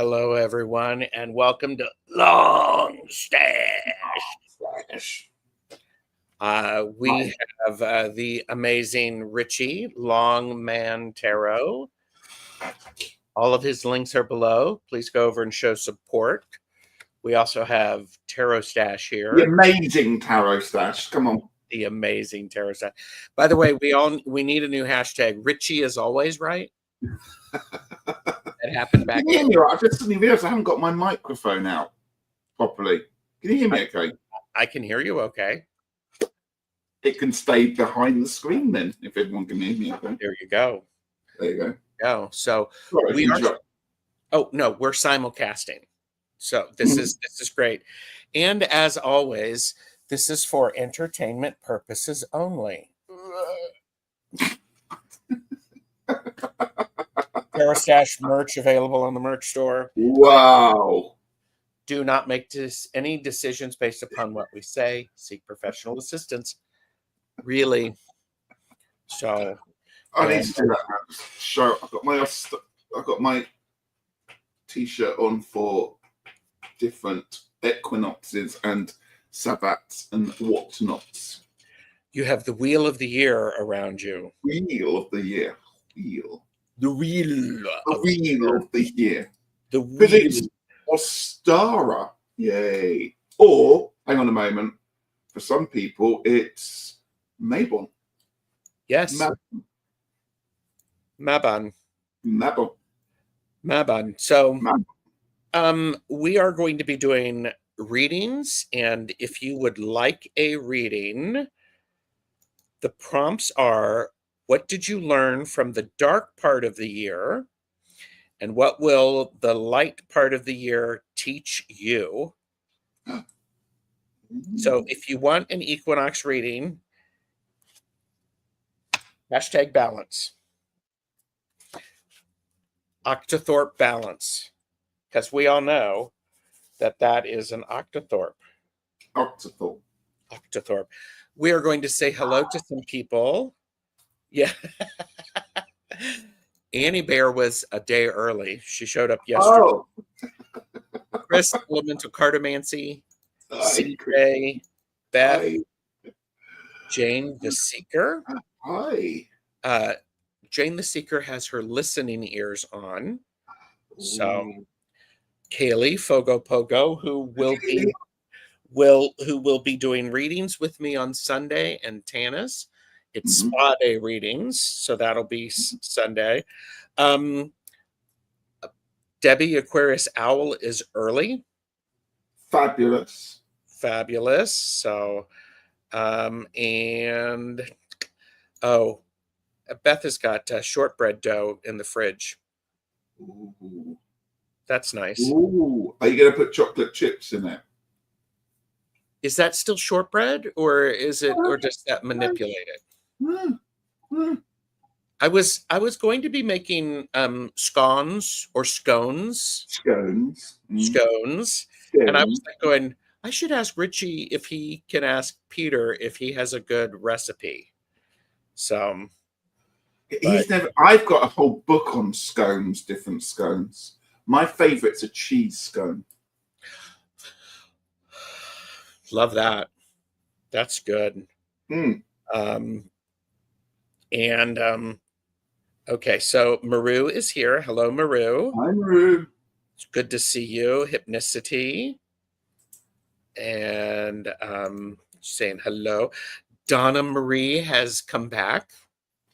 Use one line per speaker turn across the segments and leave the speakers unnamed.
Hello, everyone, and welcome to Long Stash. We have the amazing Ritchie, Long Man Tarot. All of his links are below. Please go over and show support. We also have Tarot Stash here.
The amazing Tarot Stash. Come on.
The amazing Tarot Stash. By the way, we need a new hashtag. Ritchie is always right. That happened back.
Can you hear me right? I just suddenly realised I haven't got my microphone out properly. Can you hear me okay?
I can hear you okay.
It can stay behind the screen then, if everyone can hear me okay.
There you go.
There you
go. So
sorry,
we are. Oh no, we're simulcasting. So this is great. And as always, this is for entertainment purposes only. Tarot Stash merch available on the merch store.
Wow.
Do not make any decisions based upon what we say. Seek professional assistance. Really. So
I need to do that show. I've got my t-shirt on for different equinoxes and sabbats and whatnots.
You have the wheel of the year around you.
Wheel of the year.
The wheel of the
year.
The wheel.
It's Ostara. Yay. Or, hang on a moment, for some people, it's Mabon.
Yes. Mabon. So, we are going to be doing readings, and if you would like a reading, the prompts are: what did you learn from the dark part of the year? And what will the light part of the year teach you? So if you want an equinox reading, hashtag balance. Octothorpe balance. Because we all know that is an octothorpe. Octothorpe. We are going to say hello to some people. Yeah. Annie Bear was a day early. She showed up yesterday.
Oh.
Chris, Elemental Cartomancy, CJ, Beth,
Hi.
Jane the Seeker.
Hi.
Jane the Seeker has her listening ears on. So Kaylee Fogo Pogo, who will be doing readings with me on Sunday, and Tanis. It's spa day readings, so that'll be Sunday. Debbie Aquarius Owl is early.
Fabulous.
So, and Beth has got shortbread dough in the fridge.
Ooh.
That's nice.
Ooh. Are you going to put chocolate chips in it?
Is that still shortbread, or is it, or does that manipulate it? I was going to be making scones, and I was like going, I should ask Ritchie if he can ask Peter if he has a good recipe. So
I've got a whole book on scones, different scones. My favorite's a cheese scone.
Love that. That's good. Okay, so Maru is here. Hello, Maru.
Hi, Maru.
It's good to see you. Hypnicity. And saying hello. Donna Marie has come back.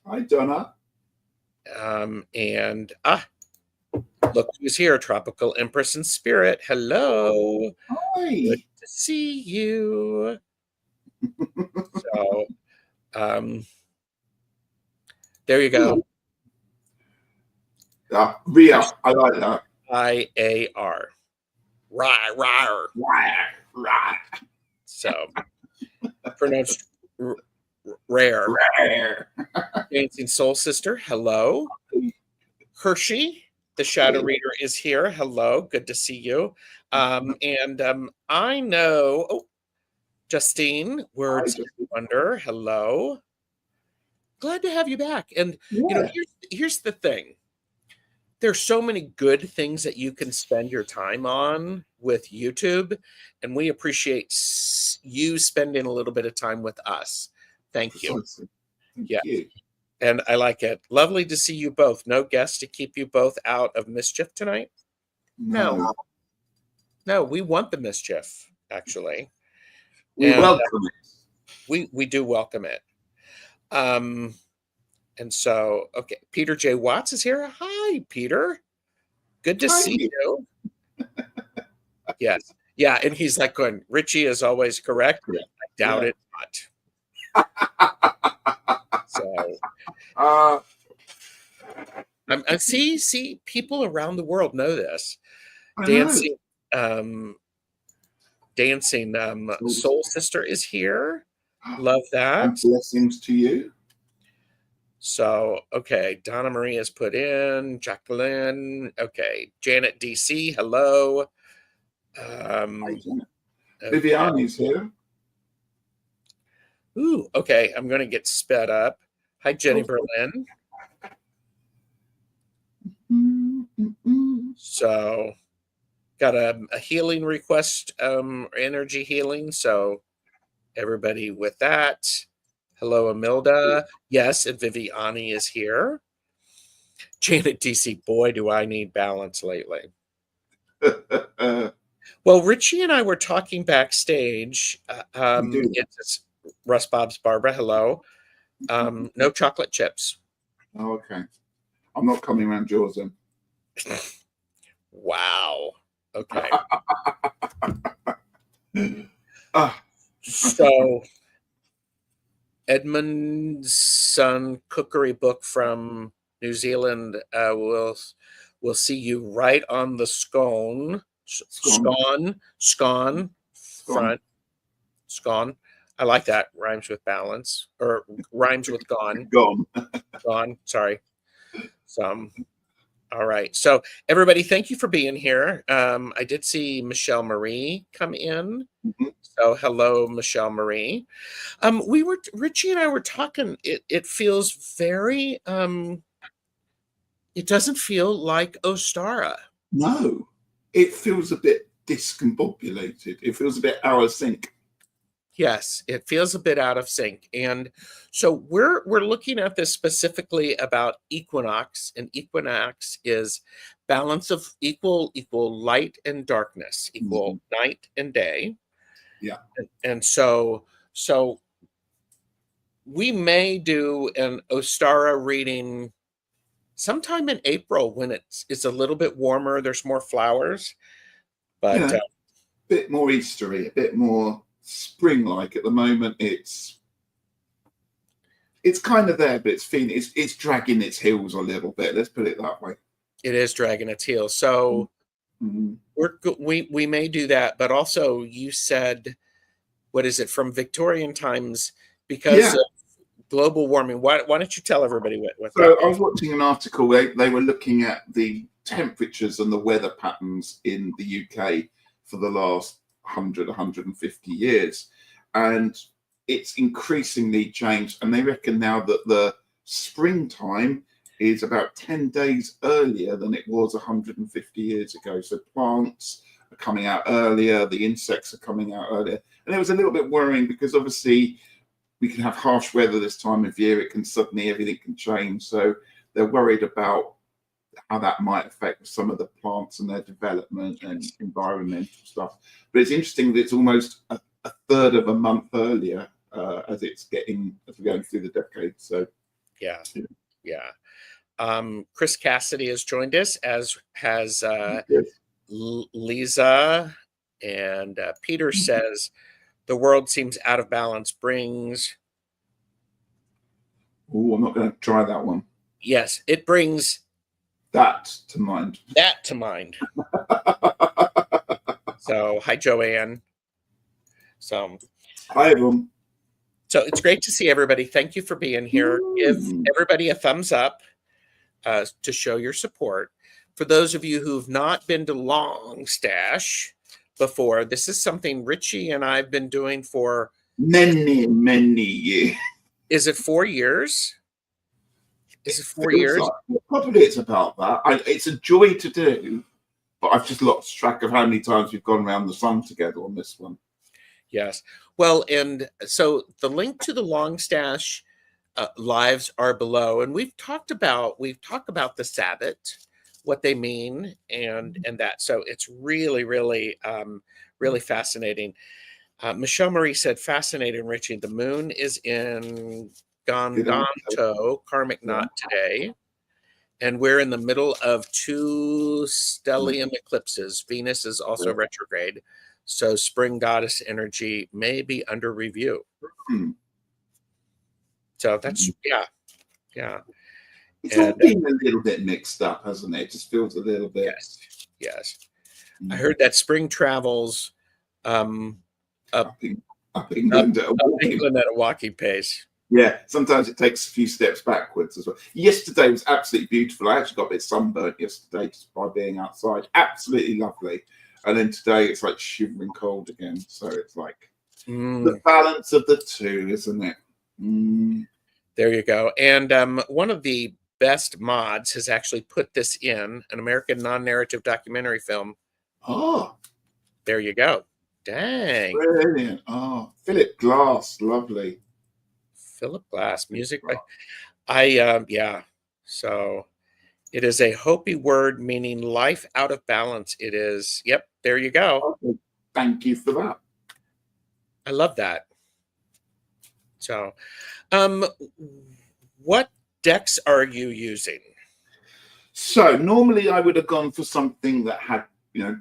Hi, Donna.
And look who's here. Tropical Empress in Spirit. Hello.
Hi.
Good to see you. So there you go.
Ria, I like that.
IAR. Rar. So pronounced rare. Dancing Soul Sister. Hello. Hershey, the Shadow Reader, is here. Hello. Good to see you. And I know Justine, Words of Wonder. Hello. Glad to have you back. And you know, here's the thing. there's so many good things that you can spend your time on with YouTube, and we appreciate you spending a little bit of time with us. Thank you.
Precisely. Thank
Yeah.
you.
And I like it. Lovely to see you both. No guests to keep you both out of mischief tonight? No. No, we want the mischief, actually.
We
And
welcome it.
We do welcome it. And so, okay, Peter J. Watts is here. Hi, Peter. Good to see you. Yes. Yeah, and he's like going, Ritchie is always correct. I doubt it not. So I see people around the world know this. Dancing Soul Sister is here. Love that.
And blessings to you.
So, okay, Donna Marie has put in, Jacqueline, okay, Janet DC, hello.
Hi, Janet. Viviani's here.
Ooh, okay, I'm going to get sped up. Hi, Jenny Berlin. So, got a healing request, energy healing, so everybody with that. Hello, Amilda. Yes, and Viviani is here. Janet DC, boy, do I need balance lately. Well, Ritchie and I were talking backstage. It's Russ Bob's Barbara. Hello. No chocolate chips.
Oh, okay. I'm not coming around yours then.
Wow. Okay.
Ah.
So Edmund's son cookery book from New Zealand will see you right on the scone front. Scone. I like that. Rhymes with balance, or rhymes with gone. Gone. Sorry. All right. So everybody, thank you for being here. I did see Michelle Marie come in.
Mm-hmm.
So hello, Michelle Marie. Ritchie and I were talking. It feels very. It doesn't feel like Ostara.
No, it feels a bit discombobulated. It feels a bit out of sync.
Yes, it feels a bit out of sync. And so we're looking at this specifically about equinox, and equinox is balance of equal light and darkness, equal night and day.
Yeah.
And so we may do an Ostara reading sometime in April when it's a little bit warmer, there's more flowers, but
a bit more Eastery, a bit more spring-like. At the moment it's kind of there, but it's dragging its heels a little bit, let's put it that way.
It is dragging its heels. So we may do that, but also you said, what is it, from Victorian times, because of global warming. Why don't you tell everybody what
so I was watching an article. They were looking at the temperatures and the weather patterns in the UK for the last 150 years, and it's increasingly changed, and they reckon now that the springtime is about 10 days earlier than it was 150 years ago. So plants are coming out earlier, the insects are coming out earlier, and it was a little bit worrying because obviously we can have harsh weather this time of year. It can suddenly, everything can change. So they're worried about how that might affect some of the plants and their development and environmental stuff. But it's interesting that it's almost a third of a month earlier as we're going through the decade. So
yeah. Chris Cassidy has joined us, as has Lisa, and Peter says the world seems out of balance brings.
Oh, I'm not going to try that one.
Yes, it brings
that to mind.
So, hi, Joanne. So,
hi, everyone.
So it's great to see everybody. Thank you for being here. Give everybody a thumbs up to show your support. For those of you who've not been to Long Stash before, this is something Ritchie and I've been doing for
many years.
Is it 4 years? Is it
It
4 years?
probably it's about that. It's a joy to do, but I've just lost track of how many times we've gone around the sun together on this one.
Yes. Well, and so the link to the Longstash lives are below, and we've talked about the Sabbath, what they mean, and that. So it's really, really, really fascinating. Michelle Marie said, "Fascinating, Richie. The moon is in Gondonto, karmic knot today, and we're in the middle of 2 stellium eclipses. Venus is also retrograde, so spring goddess energy may be under review." So that's yeah.
It's all been a little bit mixed up, hasn't it? It just feels a little bit.
Yes. I heard that spring travels up
England at
a walking pace.
Yeah, sometimes it takes a few steps backwards as well. Yesterday was absolutely beautiful. I actually got a bit sunburnt yesterday just by being outside. Absolutely lovely. And then today it's like shivering cold again. So it's like the balance of the two, isn't it?
There you go. And one of the best mods has actually put this in an American non-narrative documentary film.
Oh,
there you go. Dang.
Brilliant. Oh, Philip Glass. Lovely.
Philip Glass. Music by, yeah. So it is a Hopi word meaning life out of balance. It is. Yep. There you go.
Okay. Thank you for that.
I love that. So, what decks are you using?
So normally I would have gone for something that had,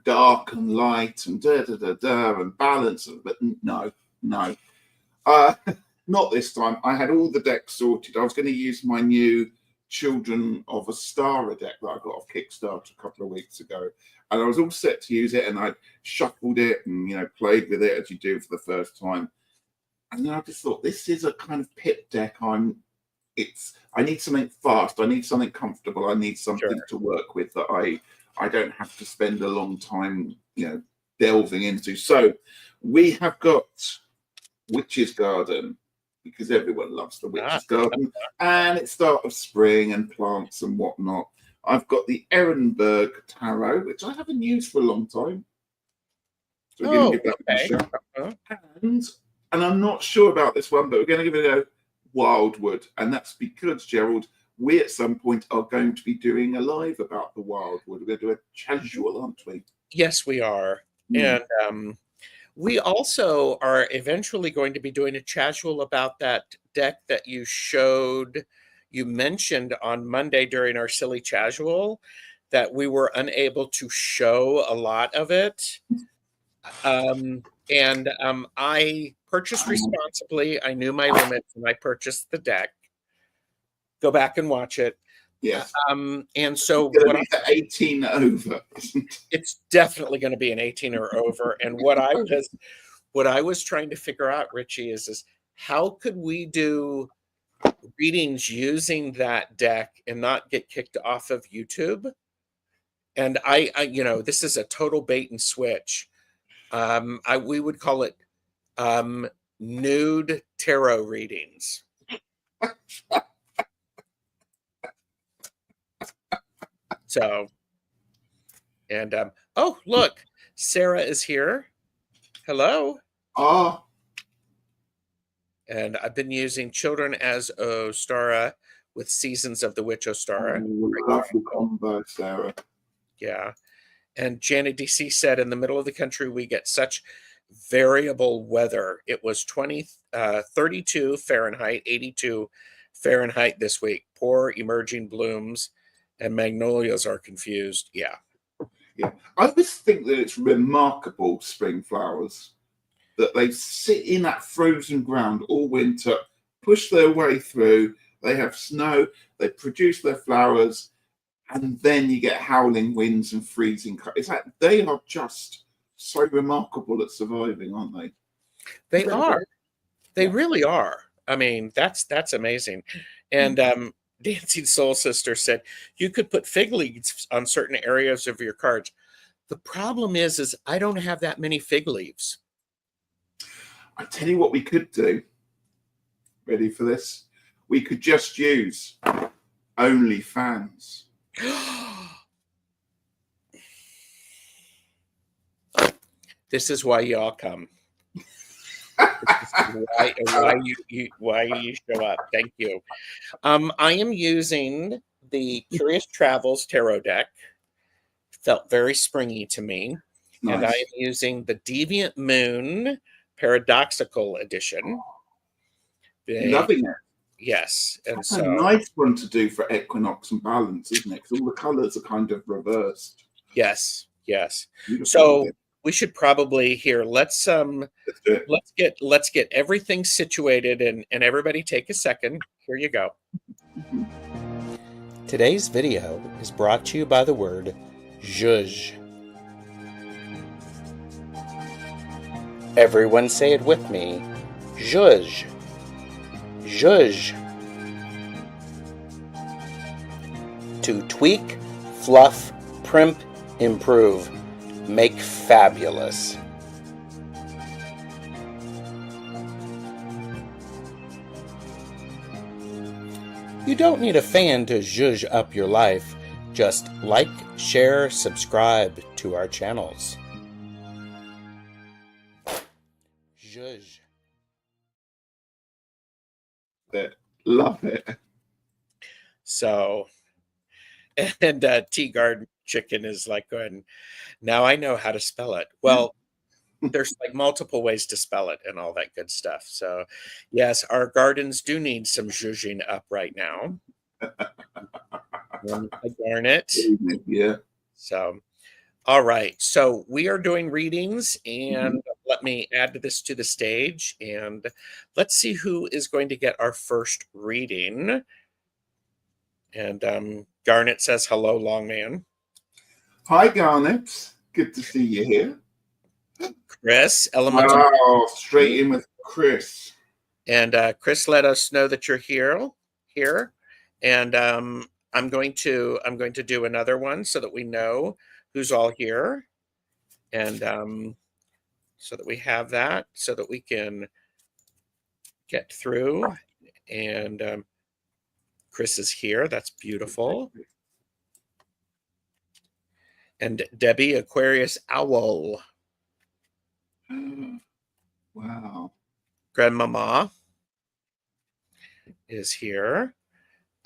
dark and light and and balance, but no. Not this time. I had all the decks sorted. I was going to use my new Children of Astara deck that I got off Kickstarter a couple of weeks ago, and I was all set to use it, and I shuffled it and played with it as you do for the first time. And then I just thought, this is a kind of pip deck. I need something fast. I need something comfortable. I need something to work with that I don't have to spend a long time, delving into. So we have got Witch's Garden, because everyone loves the Witch's Garden, and it's start of spring and plants and whatnot. I've got the Ehrenberg Tarot, which I haven't used for a long time. So we're going to give that a shot. And I'm not sure about this one, but we're going to give it a Wildwood. And that's because, Gerald, we at some point are going to be doing a live about the Wildwood. We're going to do a casual, aren't we?
Yes, we are. And we also are eventually going to be doing a casual about that deck that you mentioned on Monday during our silly casual, that we were unable to show a lot of it. I purchased responsibly. I knew my limits and I purchased the deck. Go back and watch it.
Yes.
And so
what 18 over.
It's definitely going to be an 18 or over. And what I was trying to figure out, Ritchie, is how could we do readings using that deck and not get kicked off of YouTube? And I this is a total bait and switch. We would call it nude tarot readings. So, and oh, look, Sarah is here. Hello.
Oh.
And I've been using Children as Ostara with Seasons of the Witch Ostara.
Lovely combo, Sarah.
Yeah. And Janet DC said, in the middle of the country, we get such variable weather. It was 32 Fahrenheit, 82 Fahrenheit this week. Poor emerging blooms and magnolias are confused. Yeah.
I just think that it's remarkable, spring flowers, that they sit in that frozen ground all winter, push their way through, they have snow, they produce their flowers, and then you get howling winds and freezing. It's like they are just so remarkable at surviving, aren't they?
They are. They really are. I mean, that's amazing. And Dancing Soul Sister said, you could put fig leaves on certain areas of your cards. The problem is I don't have that many fig leaves.
I tell you what we could do. Ready for this? We could just use OnlyFans.
This is why y'all come. This is why you show up. Thank you. I am using the Curious Travels tarot deck. Felt very springy to me.
Nice.
And I am using the Deviant Moon Paradoxical Edition.
Loving it.
Yes. And
That's
so
a nice one to do for equinox and balance, isn't it? Because all the colours are kind of reversed.
yes, yes.
Beautiful.
So we should probably here, let's
do it.
let's get everything situated and everybody take a second. Here you go. Today's video is brought to you by the word zhuzh. Everyone say it with me. Zhuzh. Zhuzh. To tweak, fluff, primp, improve, make fabulous. You don't need a fan to zhuzh up your life. Just like, share, subscribe to our channels. Zhuzh.
Love it.
So, and Tea Garden Chicken is like going, now I know how to spell it. Well, there's like multiple ways to spell it and all that good stuff. So, yes, our gardens do need some zhuzhing up right now. Darn it.
Yeah.
So, all right. So we are doing readings, and let me add this to the stage, and let's see who is going to get our first reading. And Garnet says, hello, long man.
Hi, Garnet. Good to see you here.
Chris, Elemental.
Wow, straight in with Chris.
And Chris, let us know that you're here. And I'm going to do another one so that we know who's all here. And so that we have that, so that we can get through. And Chris is here. That's beautiful. And Debbie, Aquarius Owl.
Wow.
Grandmama is here.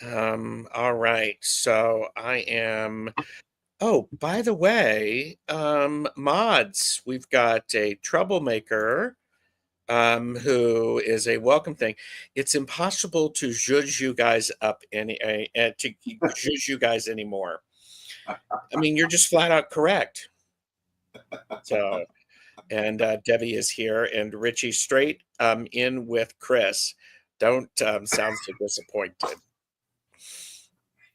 All right. So I am. Oh, by the way, mods, we've got a troublemaker who is a welcome thing. It's impossible to judge you guys up to judge you guys anymore. I mean, you're just flat out correct. So, and Debbie is here, and Ritchie straight in with Chris. Don't sound so disappointed.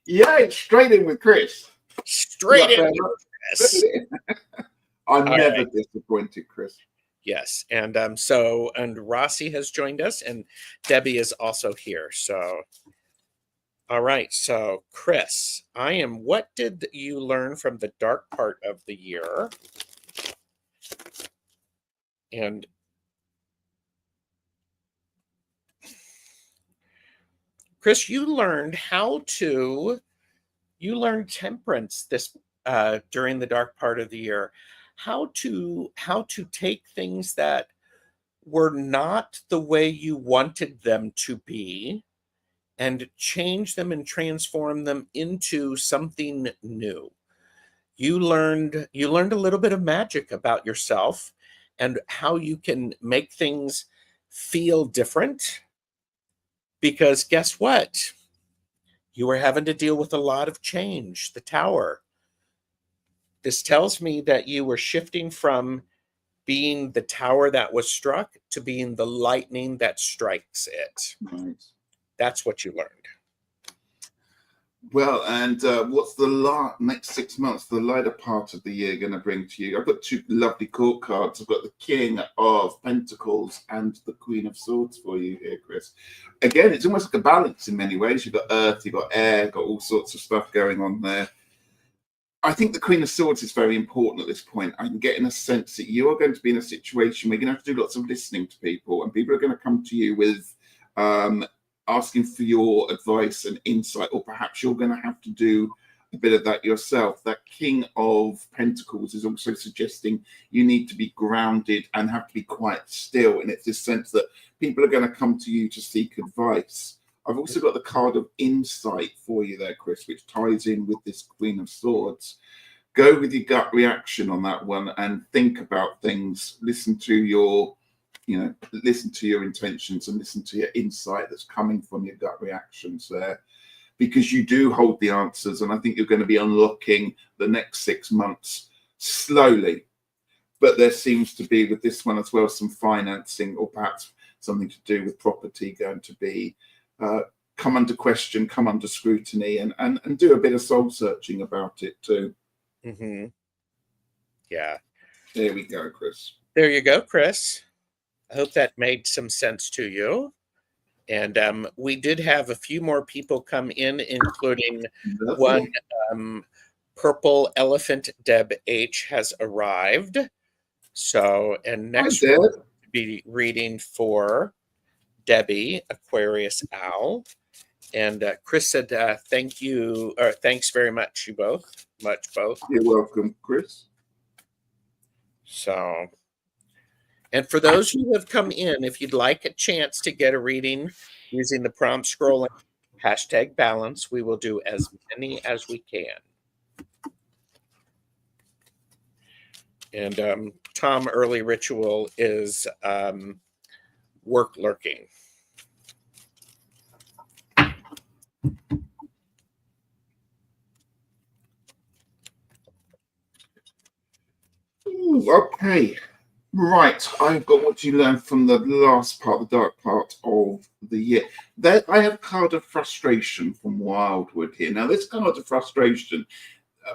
Yeah, it's straight in with Chris.
Straight in with Chris.
I'm never disappointed, Chris.
Yes, and and Rossi has joined us, and Debbie is also here. So, all right. So, Chris, what did you learn from the dark part of the year? And Chris, you learned temperance this during the dark part of the year. How to take things that were not the way you wanted them to be and change them and transform them into something new. You learned a little bit of magic about yourself and how you can make things feel different, because guess what? You were having to deal with a lot of change. The tower. This tells me that you were shifting from being the tower that was struck to being the lightning that strikes it.
Nice.
That's what you learned.
Well, and what's the next 6 months, the lighter part of the year, going to bring to you? I've got two lovely court cards. I've got the King of Pentacles and the Queen of Swords for you here, Chris. Again, it's almost like a balance in many ways. You've got earth, you've got air, got all sorts of stuff going on there. I think the Queen of Swords is very important at this point. I'm getting a sense that you are going to be in a situation where you're going to have to do lots of listening to people, and people are going to come to you with asking for your advice and insight, or perhaps you're going to have to do a bit of that yourself. That King of Pentacles is also suggesting you need to be grounded and have to be quite still. And it's this sense that people are going to come to you to seek advice. I've also got the card of insight for you there, Chris, which ties in with this Queen of Swords. Go with your gut reaction on that one and think about things. Listen to your, listen to your intentions and listen to your insight that's coming from your gut reactions there, because you do hold the answers. And I think you're going to be unlocking the next 6 months slowly. But there seems to be with this one as well some financing, or perhaps something to do with property, going to be come under question, come under scrutiny, and do a bit of soul searching about it too.
Mm-hmm. Yeah.
There we go, Chris.
There you go, Chris. I hope that made some sense to you. And we did have a few more people come in, including one Purple Elephant. Deb H has arrived. So, and next we'll be reading for Debbie, Aquarius Owl. And Chris said, thank you, or thanks very much, you both.
You're welcome, Chris.
So, and for those who have come in, if you'd like a chance to get a reading using the prompt scrolling #balance, we will do as many as we can. And Tom Early Ritual is work lurking.
Ooh, okay. Right, I've got what you learned from the last part, the dark part of the year. There, I have a card of frustration from Wildwood here. Now, this card of frustration,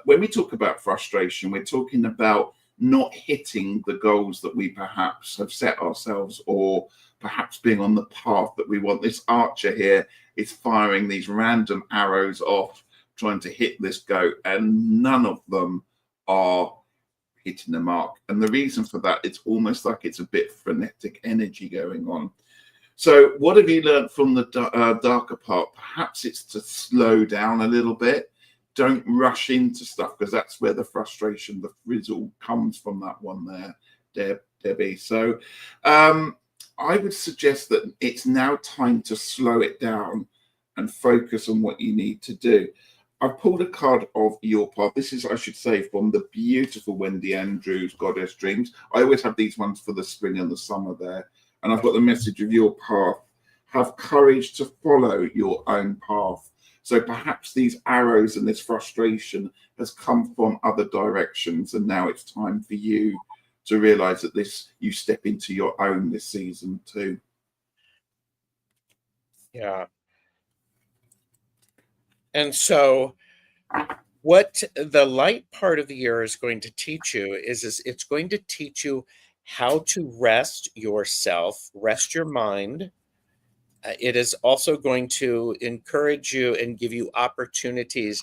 when we talk about frustration, we're talking about not hitting the goals that we perhaps have set ourselves, or perhaps being on the path that we want. This archer here is firing these random arrows off, trying to hit this goat, and none of them are hitting the mark. And the reason for that, it's almost like it's a bit frenetic energy going on. So what have you learned from the darker part? Perhaps it's to slow down a little bit. Don't rush into stuff, because that's where the frustration, the frizzle comes from, that one there, Debbie. So I would suggest that it's now time to slow it down and focus on what you need to do. I've pulled a card of your path. This is, I should say, from the beautiful Wendy Andrews, Goddess Dreams. I always have these ones for the spring and the summer there. And I've got the message of your path. Have courage to follow your own path. So perhaps these arrows and this frustration has come from other directions. And now it's time for you to realize that you step into your own this season too.
Yeah. And so what the light part of the year is going to teach you is it's going to teach you how to rest yourself, rest your mind. It is also going to encourage you and give you opportunities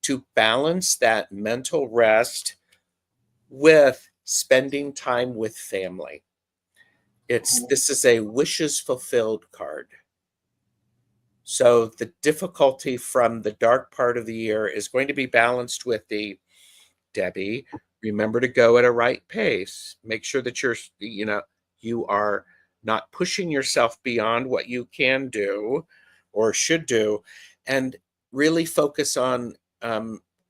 to balance that mental rest with spending time with family. This is a wishes fulfilled card. So the difficulty from the dark part of the year is going to be balanced with the, Debbie, remember to go at a right pace. Make sure that you are not pushing yourself beyond what you can do or should do, and really focus on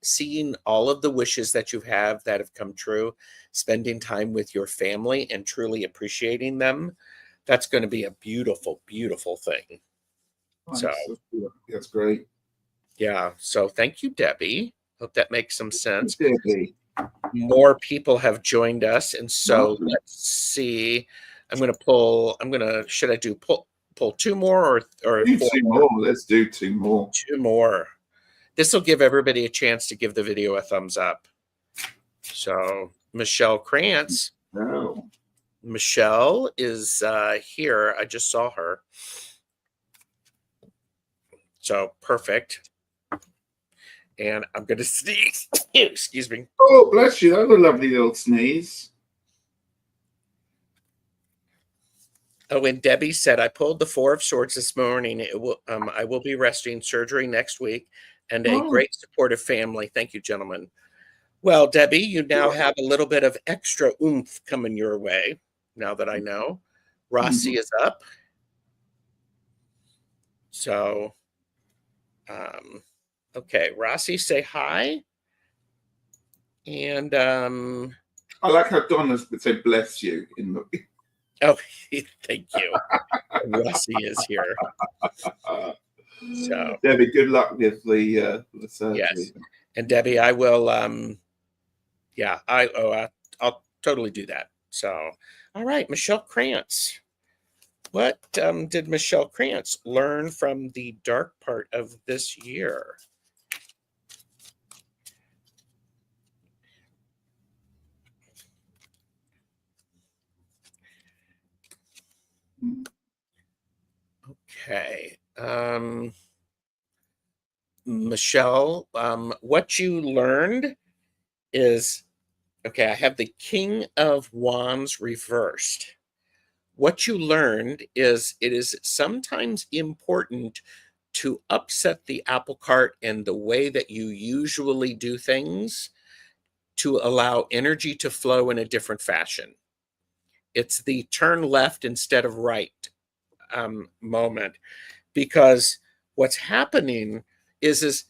seeing all of the wishes that you have that have come true, spending time with your family and truly appreciating them. That's going to be a beautiful, beautiful thing.
Nice.
So
that's great.
Yeah. So thank you, Debbie. Hope that makes some sense.
Debbie.
More people have joined us. And so let's see. Should I do pull two more or
do two more? Let's do two more.
Two more. This will give everybody a chance to give the video a thumbs up. So Michelle Krantz.
Oh.
Michelle is here. I just saw her. So perfect. And I'm going to sneeze. Excuse me.
Oh, bless you. That was a lovely little sneeze.
Oh, and Debbie said, I pulled the Four of Swords this morning. I will be resting, surgery next week, and a
Oh,
great supportive family. Thank you, gentlemen. Well, Debbie, you now have a little bit of extra oomph coming your way, now that I know. Rossi is up. So, okay, Rossi, say hi. And,
I like how Donna would say "bless you" in the.
oh, thank you. Rossi is here. So,
Debbie, good luck with the surgery.
yes. And Debbie, I will, yeah, I'll totally do that. So, all right, Michelle Krantz. What did Michelle Krantz learn from the dark part of this year? Okay. Michelle, what you learned is, okay, I have the King of Wands reversed. What you learned is it is sometimes important to upset the apple cart and the way that you usually do things to allow energy to flow in a different fashion. It's the turn left instead of right moment, because what's happening is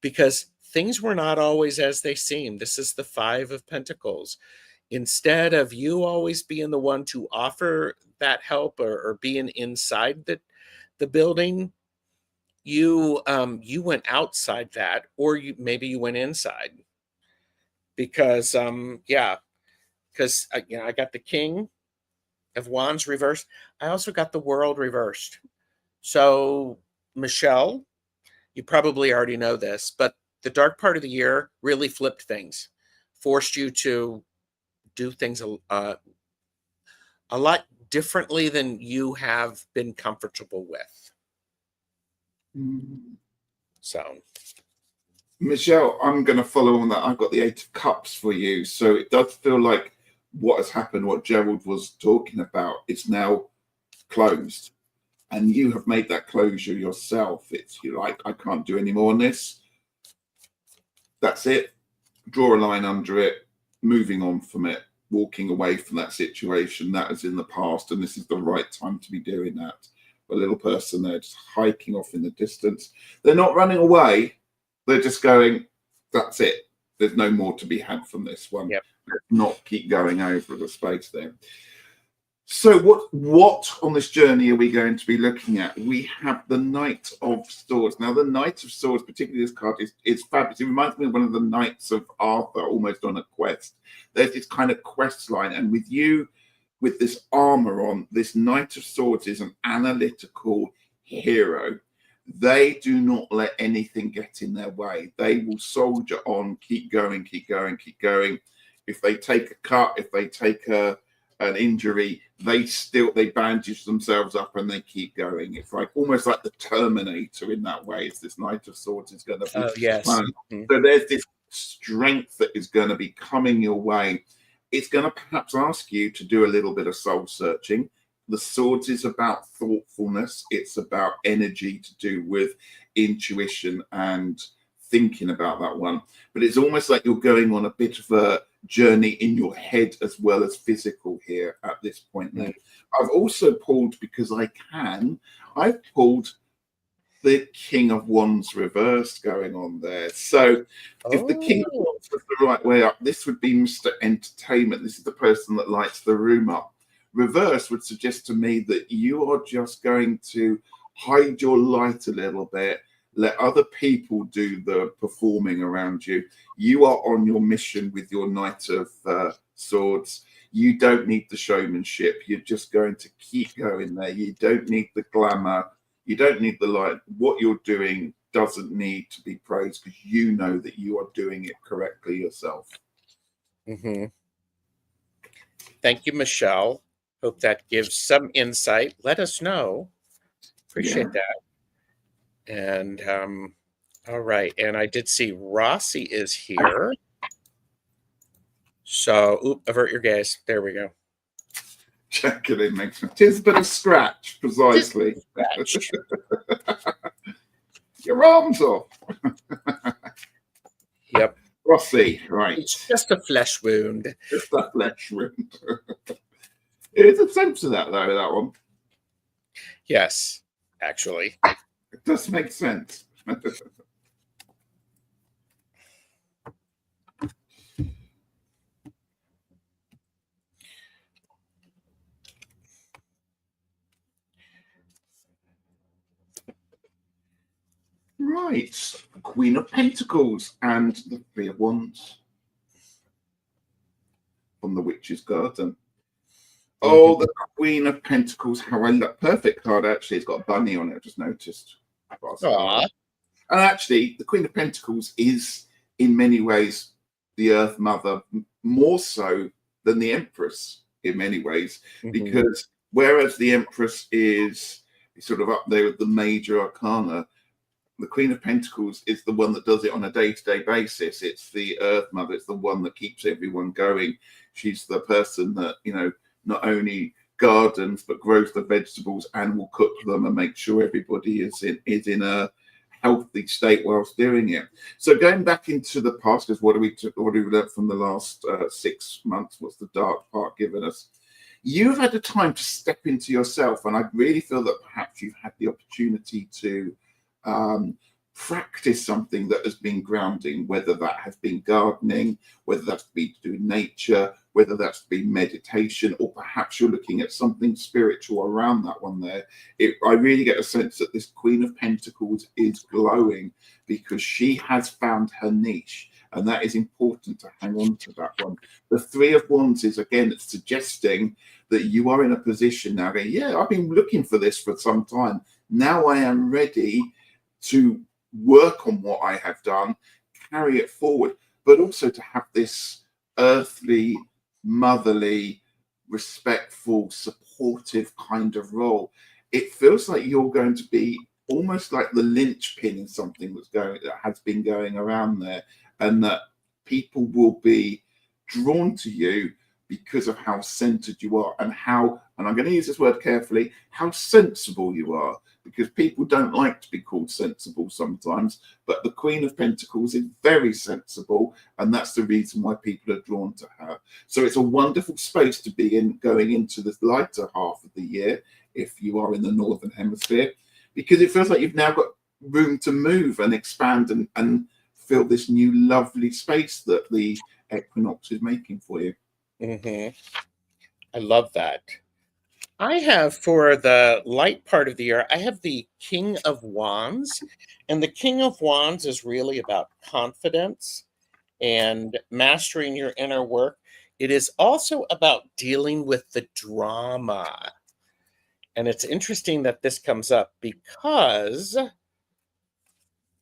because things were not always as they seem. This is the Five of Pentacles. Instead of you always being the one to offer that help, or being inside the building, you went outside that, or maybe you went inside, because yeah, because I got the King of Wands reversed. I also got the World reversed. So, Michelle, you probably already know this, but the dark part of the year really flipped things, forced you to do things a lot differently than you have been comfortable with. So,
Michelle, I'm going to follow on that. I've got the Eight of Cups for you. So it does feel like what has happened, what Gerald was talking about, it's now closed. And you have made that closure yourself. You're like, I can't do any more on this. That's it. Draw a line under it, moving on from it, walking away from that situation. That is in the past. And this is the right time to be doing that. A little person there just hiking off in the distance. They're not running away. They're just going, that's it. There's no more to be had from this one.
yep.
Let's not keep going over the space there. So what on this journey are we going to be looking at? We have the Knight of Swords. Now, the Knight of Swords, particularly this card, is fabulous. It reminds me of one of the Knights of Arthur, almost on a quest. There's this kind of quest line. And with you, with this armor on, this Knight of Swords is an analytical hero. They do not let anything get in their way. They will soldier on, keep going, keep going, keep going. If they take a cut, if they take an injury, they bandage themselves up and they keep going. It's like almost like the Terminator in that way. It's this Knight of Swords is going to be.
Oh, yes.
So there's this strength that is going to be coming your way. It's going to perhaps ask you to do a little bit of soul searching. The Swords is about thoughtfulness. It's about energy to do with intuition and thinking about that one. But it's almost like you're going on a bit of a journey in your head as well as physical here at this point there. I've also pulled, because I've pulled the King of Wands reversed going on there. So if the King of Wands was the right way up, this would be Mr. Entertainment. This is the person that lights the room up. Reverse would suggest to me that you are just going to hide your light a little bit, let other people do the performing around you. You are on your mission with your Knight of Swords. You don't need the showmanship. You're just going to keep going there. You don't need the glamour. You don't need the light. What you're doing doesn't need to be praised, because you know that you are doing it correctly yourself.
Thank you, Michelle. Hope that gives some insight. Let us know. Appreciate that. And all right. And I did see Rossi is here. So, avert your gaze. There we go.
Jacqueline makes it. Tis but a scratch, precisely.
Scratch.
Your arms off.
Yep.
Rossi, right.
It's just a flesh wound.
Just a flesh wound. There's a sense of that, though, that one.
Yes, actually.
It does make sense. Right, Queen of Pentacles and the Three of Wands from the Witch's Garden. Oh, the Queen of Pentacles. How I love perfect card. Actually, it's got a bunny on it. I just noticed.
Aww.
And actually, the Queen of Pentacles is, in many ways, the Earth Mother, more so than the Empress in many ways, because whereas the Empress is sort of up there with the major arcana, the Queen of Pentacles is the one that does it on a day-to-day basis. It's the Earth Mother. It's the one that keeps everyone going. She's the person that, you know, not only gardens but grows the vegetables and will cook them and make sure everybody is in a healthy state whilst doing it. So going back into the past, because what do we learn from the last 6 months? What's the dark part given us? You've had the time to step into yourself, and I really feel that perhaps you've had the opportunity to practice something that has been grounding, whether that has been gardening, whether that's been to do nature, whether that's been meditation, or perhaps you're looking at something spiritual around that one there. I really get a sense that this Queen of Pentacles is glowing because she has found her niche, and that is important to hang on to that one. The Three of Wands is, again, it's suggesting that you are in a position now going, yeah, I've been looking for this for some time. Now I am ready to work on what I have done, carry it forward, but also to have this earthly, motherly, respectful, supportive kind of role. It feels like you're going to be almost like the linchpin in something that has been going around there, and that people will be drawn to you because of how centered you are and I'm going to use this word carefully, how sensible you are, because people don't like to be called sensible sometimes, but the Queen of Pentacles is very sensible, and that's the reason why people are drawn to her. So it's a wonderful space to be in going into this lighter half of the year, if you are in the Northern Hemisphere, because it feels like you've now got room to move and expand and fill this new lovely space that the equinox is making for you.
I love that. I have, for the light part of the year, I have the King of Wands, and the King of Wands is really about confidence and mastering your inner work. It is also about dealing with the drama. And it's interesting that this comes up because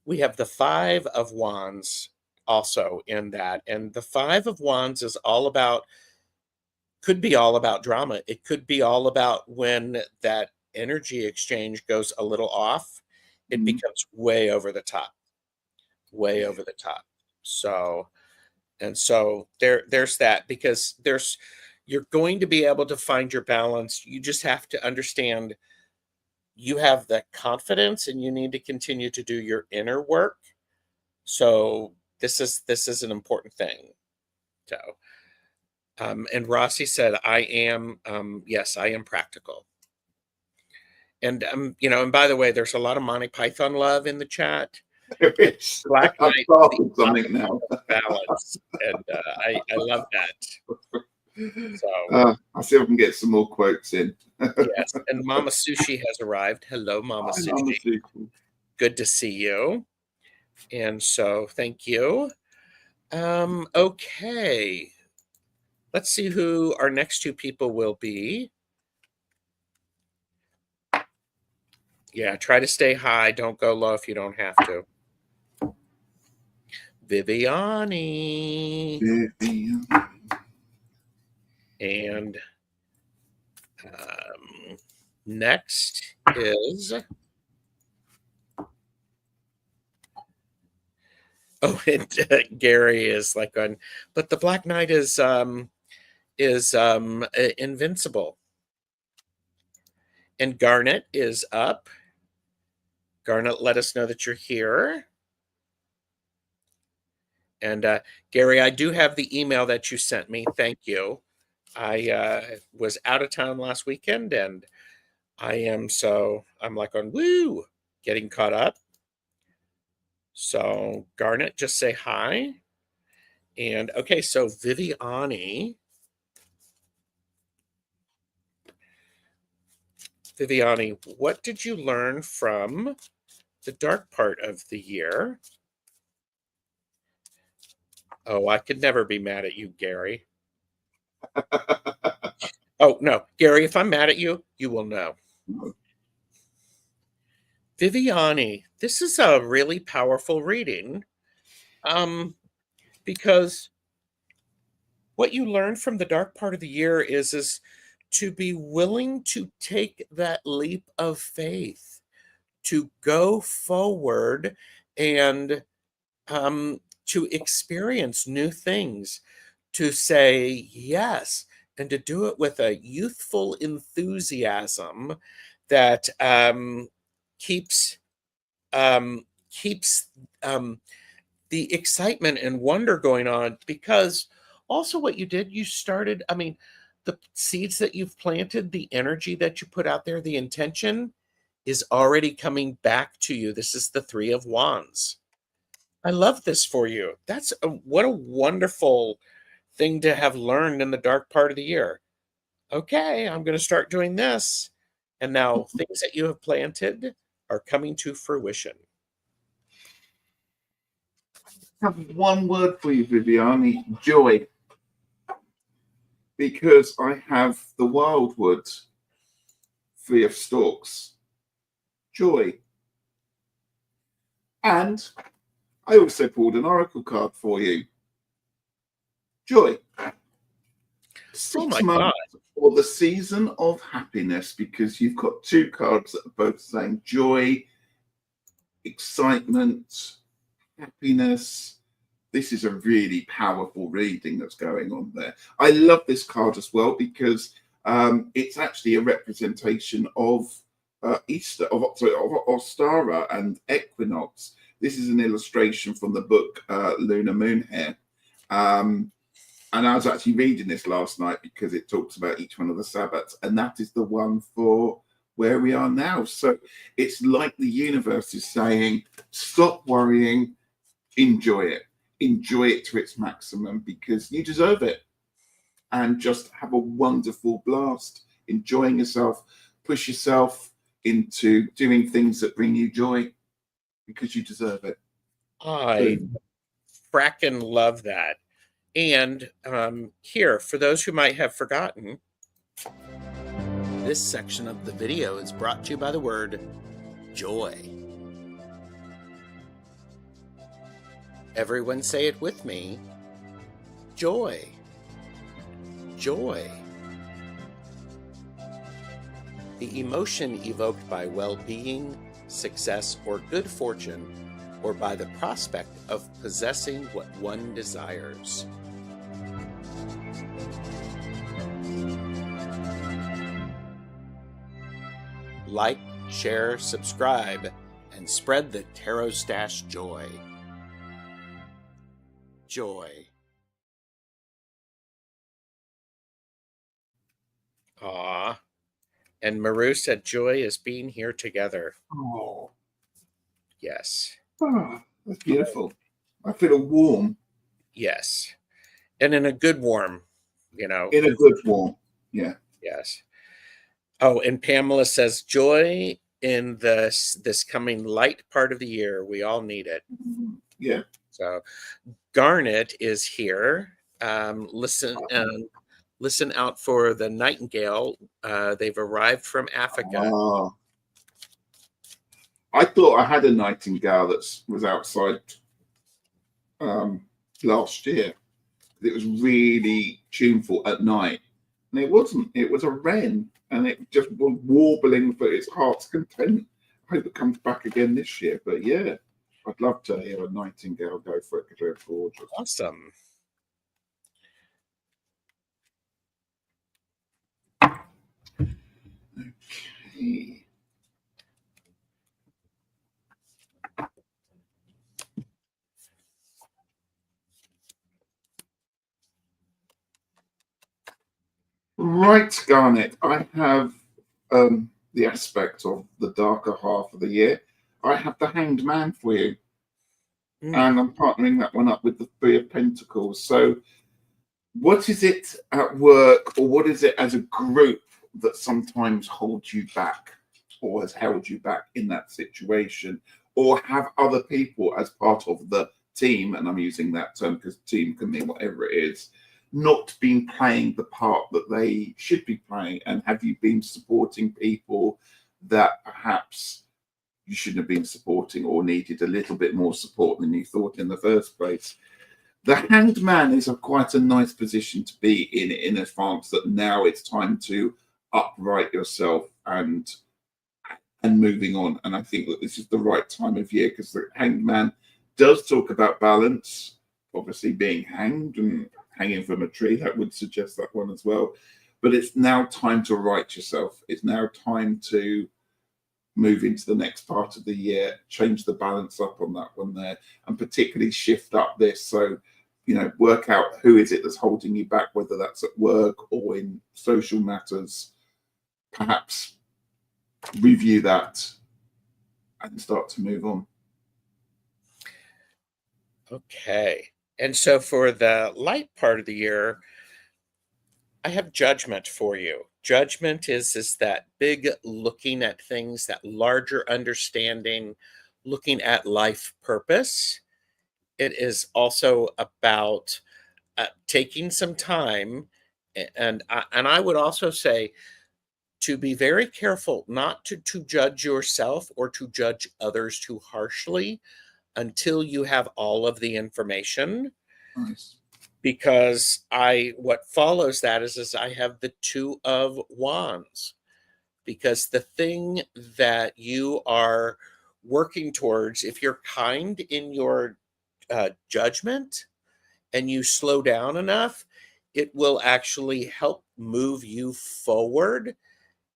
we have the Five of Wands also in that. And the Five of Wands is could be all about drama. It could be all about when that energy exchange goes a little off, it becomes way over the top. So there's that, because you're going to be able to find your balance. You just have to understand you have the confidence and you need to continue to do your inner work. So this is an important thing. So and Rossi said, I am, yes, I am practical. And, and by the way, there's a lot of Monty Python love in the chat.
It's
Black Knight,
something now.
Balance. And I love that. So
I'll see if I can get some more quotes in.
Yes. And Mama Sushi has arrived. Hello, Mama Sushi.
Mama Sushi.
Good to see you. And so thank you. Okay. Let's see who our next two people will be. Yeah, try to stay high. Don't go low if you don't have to. Viviani. And next is... Oh, and Gary is like on, but the Black Knight is invincible. And Garnet is up. Garnet, let us know that you're here. And Gary, I do have the email that you sent me. Thank you. I was out of town last weekend, and I'm like on woo, getting caught up. So Garnet, just say hi. And okay, so Viviani, what did you learn from the dark part of the year? Oh, I could never be mad at you, Gary. Oh, no, Gary, if I'm mad at you, you will know. Viviani, this is a really powerful reading, because what you learn from the dark part of the year is to be willing to take that leap of faith, to go forward and to experience new things, to say yes, and to do it with a youthful enthusiasm that keeps keeps the excitement and wonder going on. Because also what you did, you started, I mean, the seeds that you've planted, the energy that you put out there, the intention is already coming back to you. This is the Three of Wands. I love this for you. What a wonderful thing to have learned in the dark part of the year. Okay, I'm going to start doing this. And now things that you have planted are coming to fruition.
I have one word for you, Viviani: joy. Because I have the Wildwood, 3 of Stalks. Joy. And I also pulled an oracle card for you. Joy. 6 months for the season of happiness, because you've got 2 cards that are both saying joy, excitement, happiness. This is a really powerful reading that's going on there. I love this card as well because it's actually a representation of Easter, of Ostara and Equinox. This is an illustration from the book Lunar Moon Hair. And I was actually reading this last night because it talks about each one of the Sabbats, and that is the one for where we are now. So it's like the universe is saying, stop worrying, enjoy it. Enjoy it to its maximum because you deserve it. And just have a wonderful blast, enjoying yourself, push yourself into doing things that bring you joy because you deserve it.
I fracking love that. And here, for those who might have forgotten, this section of the video is brought to you by the word joy. Everyone say it with me. Joy. Joy. The emotion evoked by well-being, success, or good fortune, or by the prospect of possessing what one desires. Like, share, subscribe, and spread the Tarot Stash joy. Joy. Aw. And Maru said joy is being here together.
Oh.
Yes.
Oh, that's beautiful. I feel warm.
Yes. And in a good warm, you know.
In a good warm. Yeah.
Yes. Oh, and Pamela says joy in this coming light part of the year. We all need it.
Yeah.
So Garnet is here. Listen out for the nightingale. They've arrived from Africa.
Oh. I thought I had a nightingale that was outside last year. It was really tuneful at night. And it wasn't. It was a wren. And it just was warbling for its heart's content. I hope it comes back again this year. But yeah, I'd love to hear a nightingale go for it because they're gorgeous.
Awesome.
Okay. Right, Garnet. I have the aspect of the darker half of the year. I have the Hanged Man for you, and I'm partnering that one up with the Three of Pentacles. So, what is it at work, or what is it as a group that sometimes holds you back, or has held you back in that situation, or have other people as part of the team? And I'm using that term because team can mean whatever it is, not been playing the part that they should be playing? And have you been supporting people that perhaps you shouldn't have been supporting, or needed a little bit more support than you thought in the first place? The Hanged Man is quite a nice position to be in advance, that now it's time to upright yourself and moving on. And I think that this is the right time of year, because the Hanged Man does talk about balance, obviously being hanged and hanging from a tree. That would suggest that one as well. But it's now time to right yourself. It's now time to move into the next part of the year, change the balance up on that one there, and particularly shift up this. So, work out who is it that's holding you back, whether that's at work or in social matters. Perhaps review that and start to move on.
Okay. And so for the light part of the year, I have Judgment for you. Judgment is that big looking at things, that larger understanding, looking at life purpose. It is also about taking some time, and I would also say to be very careful not to judge yourself or to judge others too harshly until you have all of the information.
Nice.
Because what follows that is I have the Two of Wands, because the thing that you are working towards, if you're kind in your judgment and you slow down enough, it will actually help move you forward.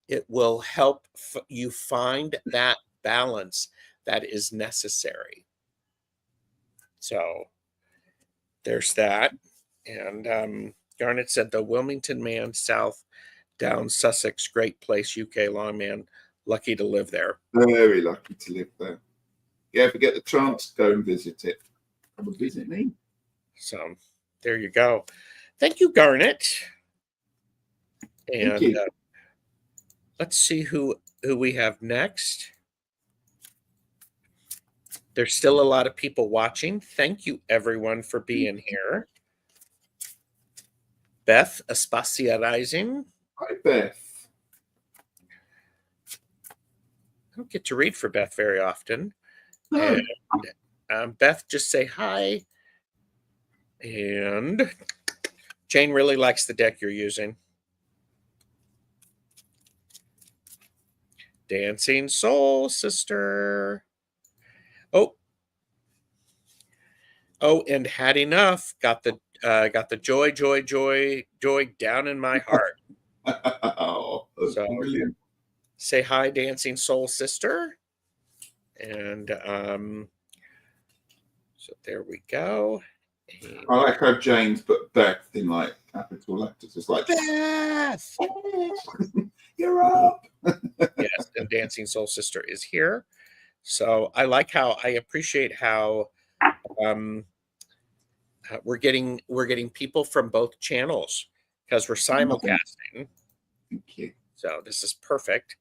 It will help you find that balance that is necessary. So there's that. And Garnet said the Wilmington man, South Down, Sussex, great place, UK long man, lucky to live there.
Very lucky to live there. Yeah, if you get the chance, go and visit it. Come and visit me.
So there you go. Thank you, Garnet. And
Thank you.
Let's see who we have next. There's still a lot of people watching. Thank you, everyone, for being here. Beth Aspasia Rising.
Hi, Beth.
I don't get to read for Beth very often.
No.
And Beth, just say hi. And Jane really likes the deck you're using. Dancing Soul Sister. Oh, and had enough. Got the joy down in my heart.
Oh, that's
So
brilliant.
say hi, Dancing Soul Sister. And so there we go. And
I like how James put Beth in like capital letters. It's like,
Beth!
You're up.
Yes, and Dancing Soul Sister is here. So I appreciate how we're getting people from both channels, because we're simulcasting.
Thank you.
So this is perfect.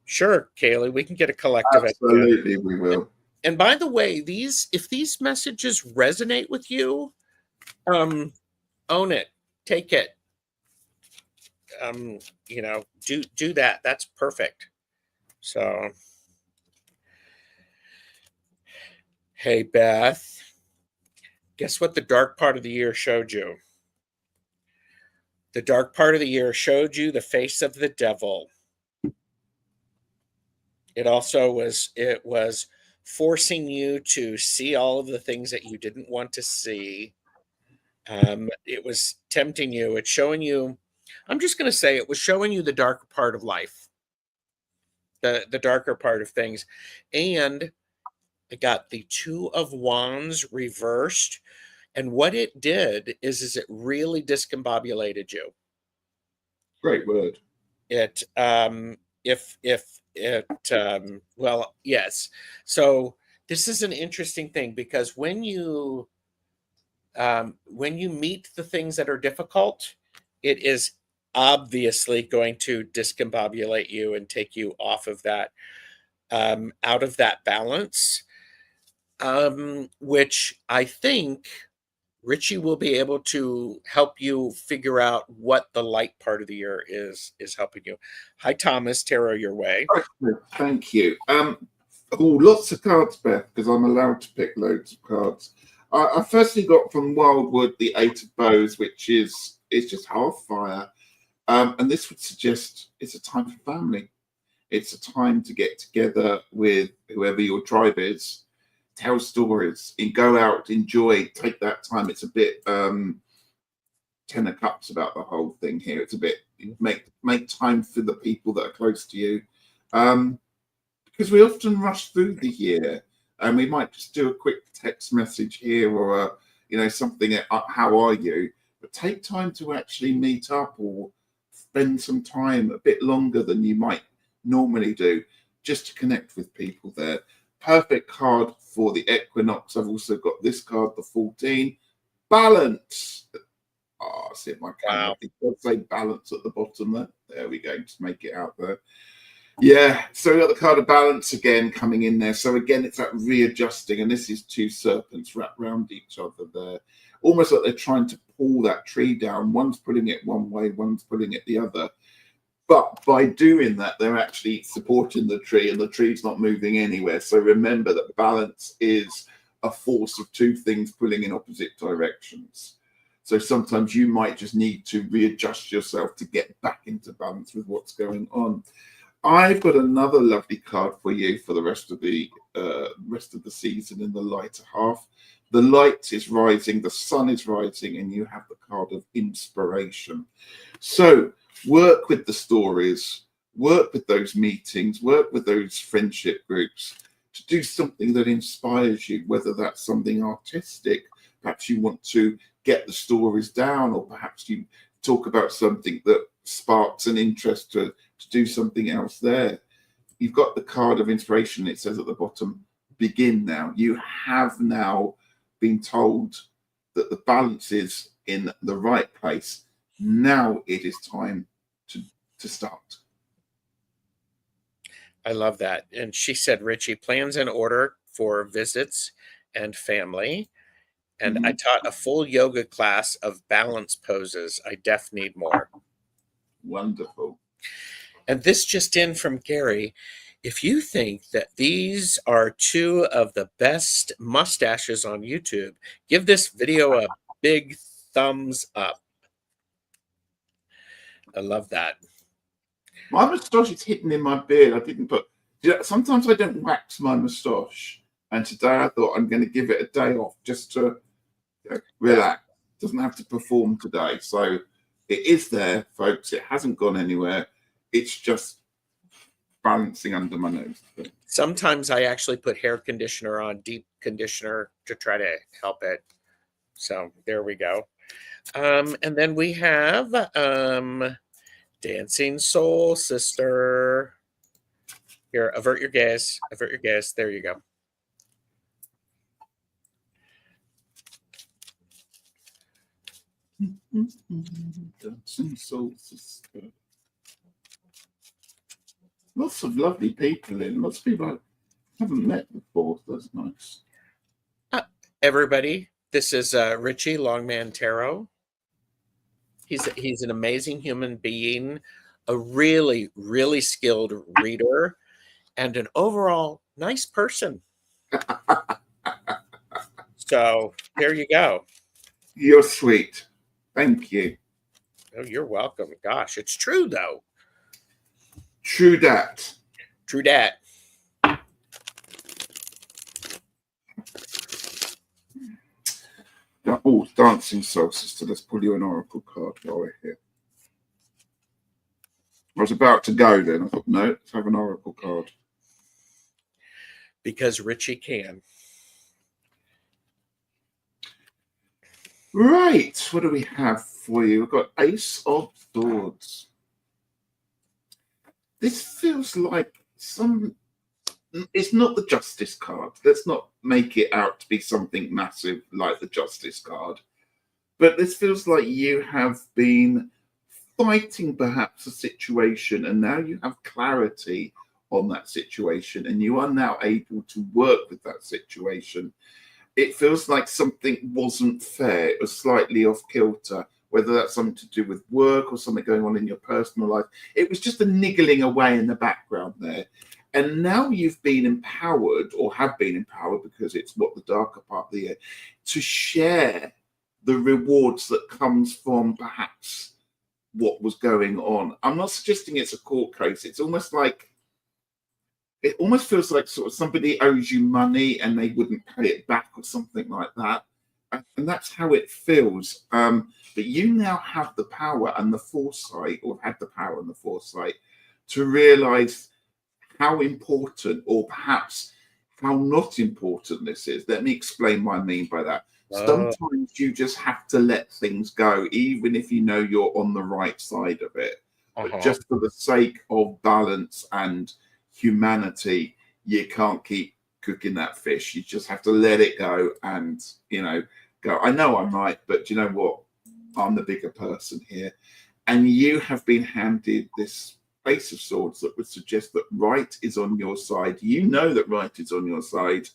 Sure, Kaylee, we can get a collective.
Absolutely, we will.
And by the way, if these messages resonate with you, own it, take it. Do that. That's perfect. So, hey, Beth, guess what the dark part of the year showed you? The dark part of the year showed you the face of the devil. It was forcing you to see all of the things that you didn't want to see. It was tempting you. It's showing you I'm just going to say it was showing you the darker part of life, the darker part of things. And I got the Two of Wands reversed. And what it did is it really discombobulated you.
Great word.
It, if it, well, yes. So this is an interesting thing, because when you meet the things that are difficult, it is obviously going to discombobulate you and take you off of that, out of that balance, which I think Ritchie will be able to help you figure out what the light part of the year is helping you. Hi, Thomas. Tarot your way.
Thank you. Lots of cards, Beth, because I'm allowed to pick loads of cards. I firstly got from Wildwood the Eight of Bows, which is just half fire. And this would suggest it's a time for family. It's a time to get together with whoever your tribe is, tell stories, and go out, enjoy, take that time. It's a bit Ten of Cups about the whole thing here. It's a bit make time for the people that are close to you. Because we often rush through the year, and we might just do a quick text message here or something. How are you? But take time to actually meet up or spend some time a bit longer than you might normally do, just to connect with people there. Perfect card for the equinox. I've also got this card, the 14, balance. Oh, I see my camera.
Wow.
It does say balance at the bottom there. There we go. Just make it out there. Yeah, so we got the card of balance again coming in there. So again, it's that readjusting, and this is two serpents wrapped around each other there, almost like they're trying to pull that tree down. One's pulling it one way, one's pulling it the other. But by doing that, they're actually supporting the tree, and the tree's not moving anywhere. So remember that balance is a force of two things pulling in opposite directions. So sometimes you might just need to readjust yourself to get back into balance with what's going on. I've got another lovely card for you for the rest of the season in the lighter half. The light is rising, the sun is rising, and you have the card of inspiration. So work with the stories, work with those meetings, work with those friendship groups to do something that inspires you, whether that's something artistic, perhaps you want to get the stories down, or perhaps you talk about something that sparks an interest to do something else there. You've got the card of inspiration. It says at the bottom, begin now. You have now been told that the balance is in the right place. Now it is time to start.
I love that. And she said, Ritchie, plans in order for visits and family. And I taught a full yoga class of balance poses. I def need more.
Wonderful.
And this just in from Gary. If you think that these are two of the best mustaches on YouTube, give this video a big thumbs up. I love that.
My moustache is hidden in my beard. I didn't put. Sometimes I don't wax my moustache, and today I thought I'm going to give it a day off just to relax. Doesn't have to perform today, so it is there, folks. It hasn't gone anywhere. It's just balancing under my nose.
Sometimes I actually put hair conditioner on, deep conditioner, to try to help it. So there we go. And then we have Dancing Soul Sister. Here, avert your gaze. Avert your gaze. There you go.
Dancing Soul Sister. Lots of lovely people in. Lots of people I haven't met before. So that's nice.
Everybody, this is Ritchie, Longman Tarot. He's an amazing human being, a really, really skilled reader, and an overall nice person. So there you go.
You're sweet. Thank you.
Oh, you're welcome. Gosh, it's true though.
True dat.
True dat.
Oh, Dancing Soul Sister. Let's pull you an oracle card while we're here. I was about to go then. I thought, no, let's have an oracle card.
Because Ritchie can.
Right, what do we have for you? We've got Ace of Swords. This feels like it's not the Justice card. Let's not make it out to be something massive like the Justice card. But this feels like you have been fighting perhaps a situation, and now you have clarity on that situation, and you are now able to work with that situation. It feels like something wasn't fair. It was slightly off kilter, whether that's something to do with work or something going on in your personal life. It was just a niggling away in the background there. And now you've been empowered, or have been empowered, because it's what the darker part of the year, to share the rewards that comes from perhaps what was going on. I'm not suggesting it's a court case. It's almost like, it almost feels like sort of somebody owes you money and they wouldn't pay it back or something like that. And that's how it feels. But you now have the power and the foresight, or had the power and the foresight, to realize how important, or perhaps how not important this is. Let me explain what I mean by that. Sometimes you just have to let things go, even if you know you're on the right side of it. But just for the sake of balance and humanity, you can't keep cooking that fish. You just have to let it go and, go, I know I'm right, but you know what? I'm the bigger person here. And you have been handed this Ace of Swords that would suggest that right is on your side. You know that right is on your side.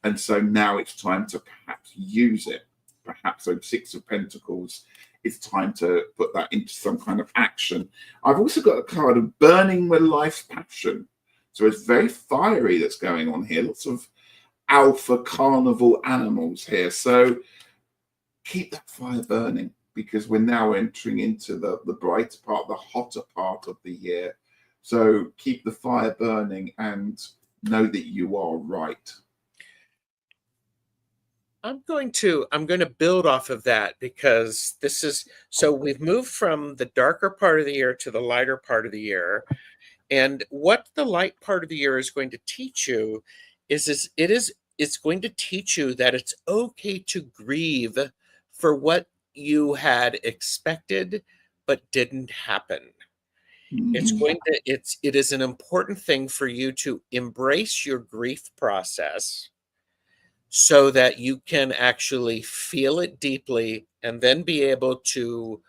And so now it's time to perhaps use it. Perhaps on Six of Pentacles, it's time to put that into some kind of action. I've also got a card of burning with life's passion. So it's very fiery that's going on here. Lots of alpha carnival animals here. So keep that fire burning, because we're now entering into the brighter part, the hotter part of the year. So keep the fire burning and know that you are right.
I'm going to build off of that, because this is, so we've moved from the darker part of the year to the lighter part of the year. And what the light part of the year is going to teach you it's going to teach you that it's okay to grieve for what you had expected but didn't happen. It is an important thing for you to embrace your grief process, so that you can actually feel it deeply and then be able to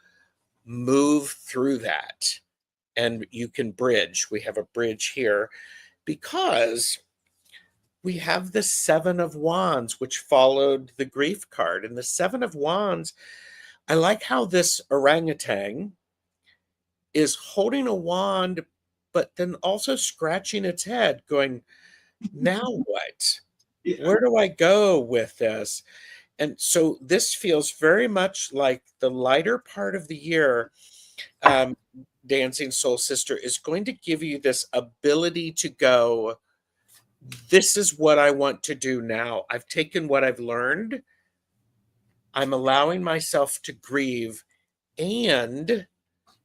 move through that. And you can bridge. We have a bridge here because we have the Seven of Wands, which followed the grief card. And the Seven of Wands, I like how this orangutan is holding a wand, but then also scratching its head, going, now what? Where do I go with this? And so this feels very much like the lighter part of the year. Dancing Soul Sister is going to give you this ability to go, this is what I want to do now. I've taken what I've learned. I'm allowing myself to grieve, and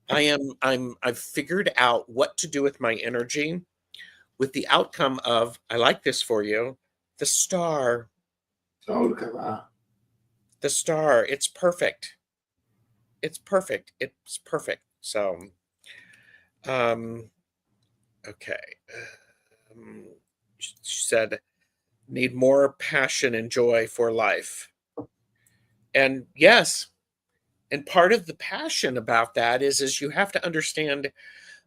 I've figured out what to do with my energy, with the outcome of, I like this for you, the star.
Oh, look at that.
The star. It's perfect. It's perfect. It's perfect. So, okay. She said, need more passion and joy for life. And yes, and part of the passion about that is you have to understand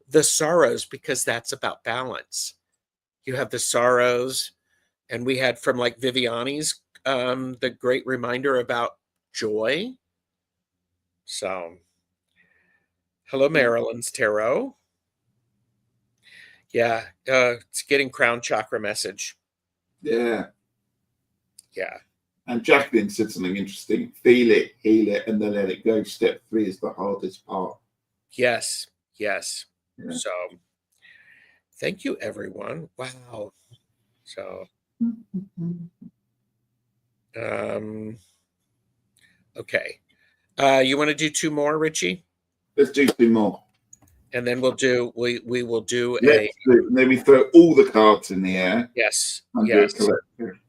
the sorrows, because that's about balance. You have the sorrows, and we had from like Viviani's the great reminder about joy. So hello, Marilyn's tarot. Yeah, it's getting crown chakra message.
Yeah.
Yeah.
And Jacqueline said something interesting. Feel it, heal it, and then let it go. Step 3 is the hardest part.
Yes. Yes.
Yeah.
So thank you, everyone. Wow. So, okay. You want to do 2 more, Ritchie?
Let's do 2 more.
And then we will do
Let's do, then we throw all the cards in the air.
yes,
And
yes.
do a collective.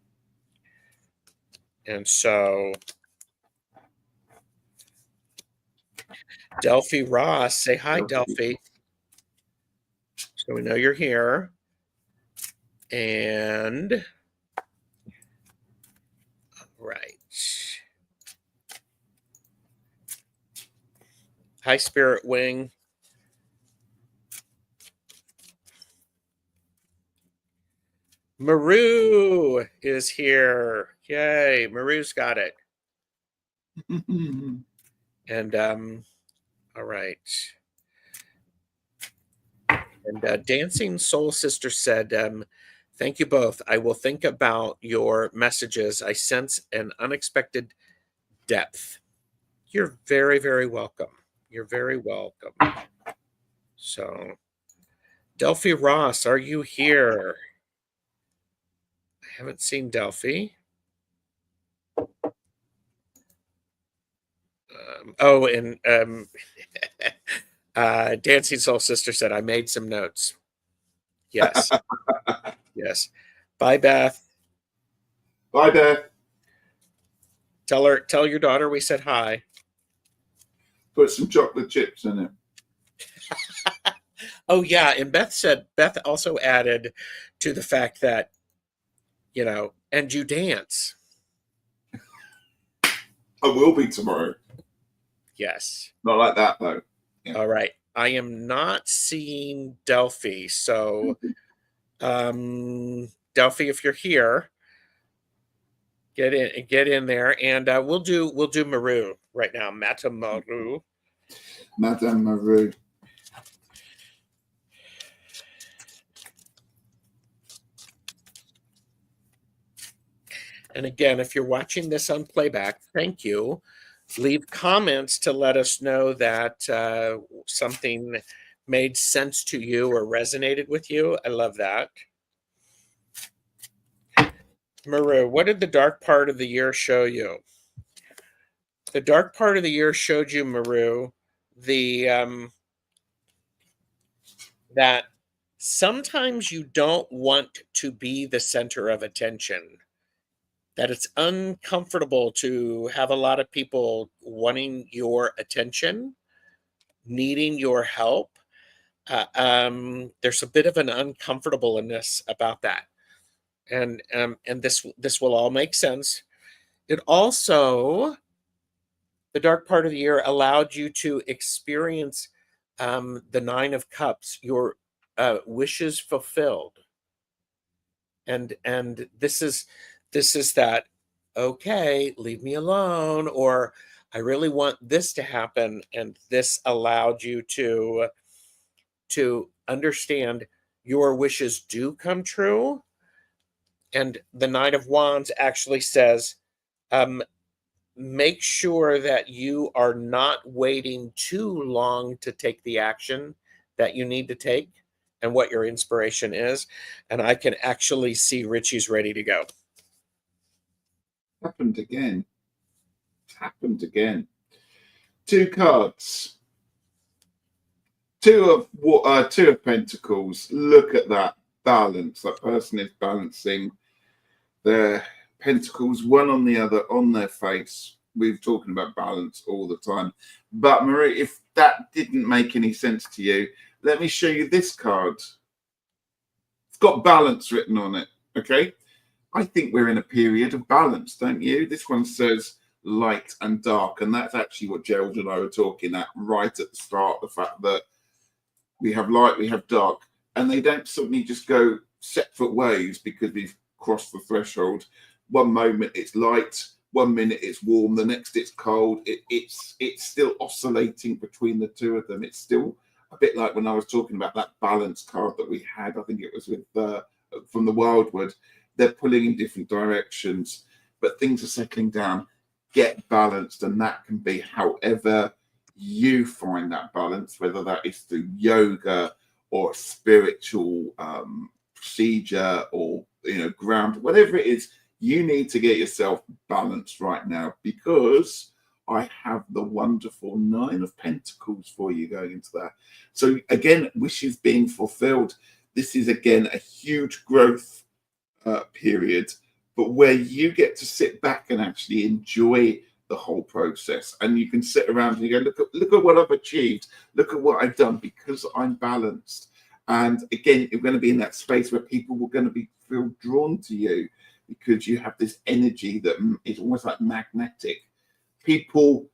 And so Delphi Ross, say hi, Delphi. So we know you're here. And right. Hi, Spirit Wing. Maru is here. Yay, Maru's got it. And all right. And Dancing Soul Sister said, thank you both. I will think about your messages. I sense an unexpected depth. You're very, very welcome. You're very welcome. So, Delphi Ross, are you here? I haven't seen Delphi. Dancing Soul Sister said, I made some notes. Yes. Yes. Bye, Beth.
Bye, Beth.
Tell your daughter we said hi.
Put some chocolate chips in it.
Oh, yeah. And Beth also added to the fact that, and you dance.
I will be tomorrow.
Yes.
Not like that, though.
Yeah. All right. I am not seeing Delphi. So, Delphi, if you're here, get in there. And we'll do Maru right now. Madame Maru.
Madame Maru.
And again, if you're watching this on playback, thank you. Leave comments to let us know that something made sense to you or resonated with you. I love that. Maru, what did the dark part of the year show you? The dark part of the year showed you, Maru, that sometimes you don't want to be the center of attention. That it's uncomfortable to have a lot of people wanting your attention, needing your help. There's a bit of an uncomfortableness about that, and this will all make sense. It also, the dark part of the year allowed you to experience the Nine of Cups, your wishes fulfilled, and this is that, okay, leave me alone, or I really want this to happen. And this allowed you to understand your wishes do come true. And the Knight of Wands actually says, make sure that you are not waiting too long to take the action that you need to take and what your inspiration is. And I can actually see Ritchie's ready to go.
Happened again. It's happened again. 2 cards. Two of Pentacles. Look at that balance. That person is balancing their pentacles, one on the other, on their face. We're talking about balance all the time. But Marie, if that didn't make any sense to you, let me show you this card. It's got balance written on it. Okay. I think we're in a period of balance, don't you? This one says light and dark, and that's actually what Gerald and I were talking at right at the start, the fact that we have light, we have dark, and they don't suddenly just go separate ways because we've crossed the threshold. One moment it's light, 1 minute it's warm, the next it's cold. It's still oscillating between the two of them. It's still a bit like when I was talking about that balance card that we had. I think it was with from the Wildwood. They're pulling in different directions, but things are settling down. Get balanced, and that can be however you find that balance, whether that is through yoga or spiritual procedure or ground, whatever it is. You need to get yourself balanced right now, because I have the wonderful Nine of Pentacles for you going into that. So again, wishes being fulfilled. This is again a huge growth period, but where you get to sit back and actually enjoy the whole process, and you can sit around and you go, look at what I've achieved, look at what I've done, because I'm balanced. And again, you're going to be in that space where people are going to feel drawn to you because you have this energy that is almost like magnetic. People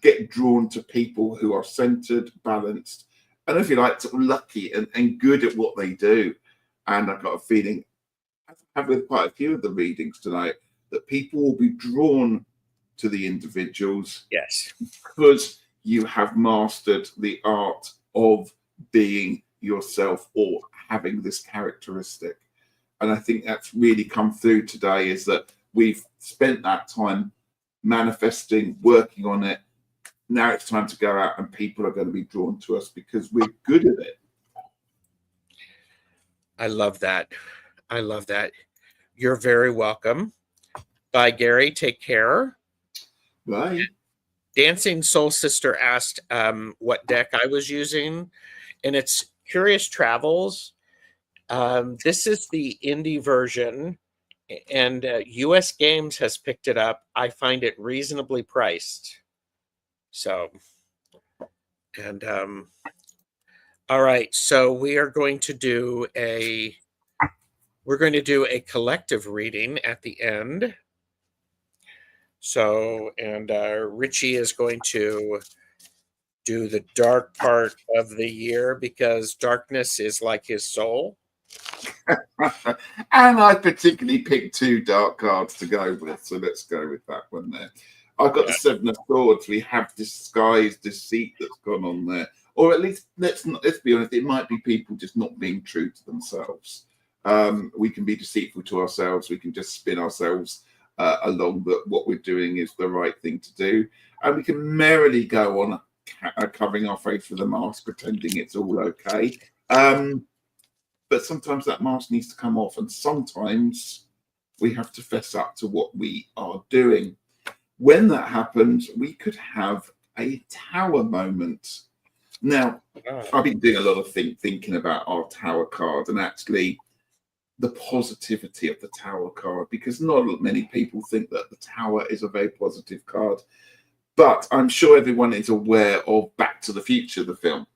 get drawn to people who are centered, balanced, and if you like, sort of lucky and good at what they do. And I've got a feeling, as I have with quite a few of the readings tonight, that people will be drawn to the individuals.
Yes.
Because you have mastered the art of being yourself or having this characteristic. And I think that's really come through today, is that we've spent that time manifesting, working on it. Now it's time to go out and people are going to be drawn to us because we're good at it.
I love that. I love that. You're very welcome. Bye, Gary. Take care.
Bye.
Dancing Soul Sister asked what deck I was using, and it's Curious Travels. This is the indie version, and US Games has picked it up. I find it reasonably priced. So, and all right, so we are going to do a collective reading at the end. So, and Ritchie is going to do the dark part of the year because darkness is like his soul.
And I particularly picked 2 dark cards to go with, so let's go with that one there. I've got the Seven of Swords. We have disguise, deceit that's gone on there, or at least let's be honest. It might be people just not being true to themselves. We can be deceitful to ourselves. We can just spin ourselves along that what we're doing is the right thing to do, and we can merrily go on covering our face with a mask, pretending it's all okay. But sometimes that mask needs to come off, and sometimes we have to fess up to what we are doing. When that happens, we could have a tower moment. Now, I've been doing a lot of thinking about our tower card and actually the positivity of the tower card, because not many people think that the tower is a very positive card. But I'm sure everyone is aware of Back to the Future, the film.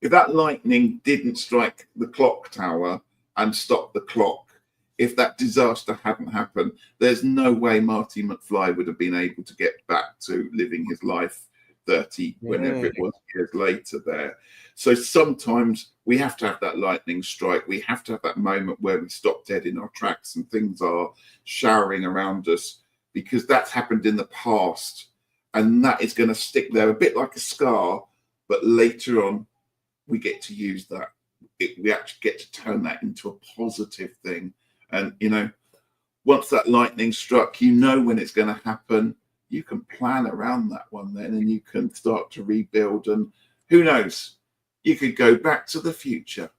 If that lightning didn't strike the clock tower and stop the clock, if that disaster hadn't happened, there's no way Marty McFly would have been able to get back to living his life 30, whenever it was, years later there. So sometimes we have to have that lightning strike. We have to have that moment where we stop dead in our tracks and things are showering around us, because that's happened in the past. And that is going to stick there a bit like a scar, but later on, we get to use that. We actually get to turn that into a positive thing. And, you know, once that lightning struck, you know when it's going to happen. You can plan around that one then, and you can start to rebuild. And who knows, you could go back to the future.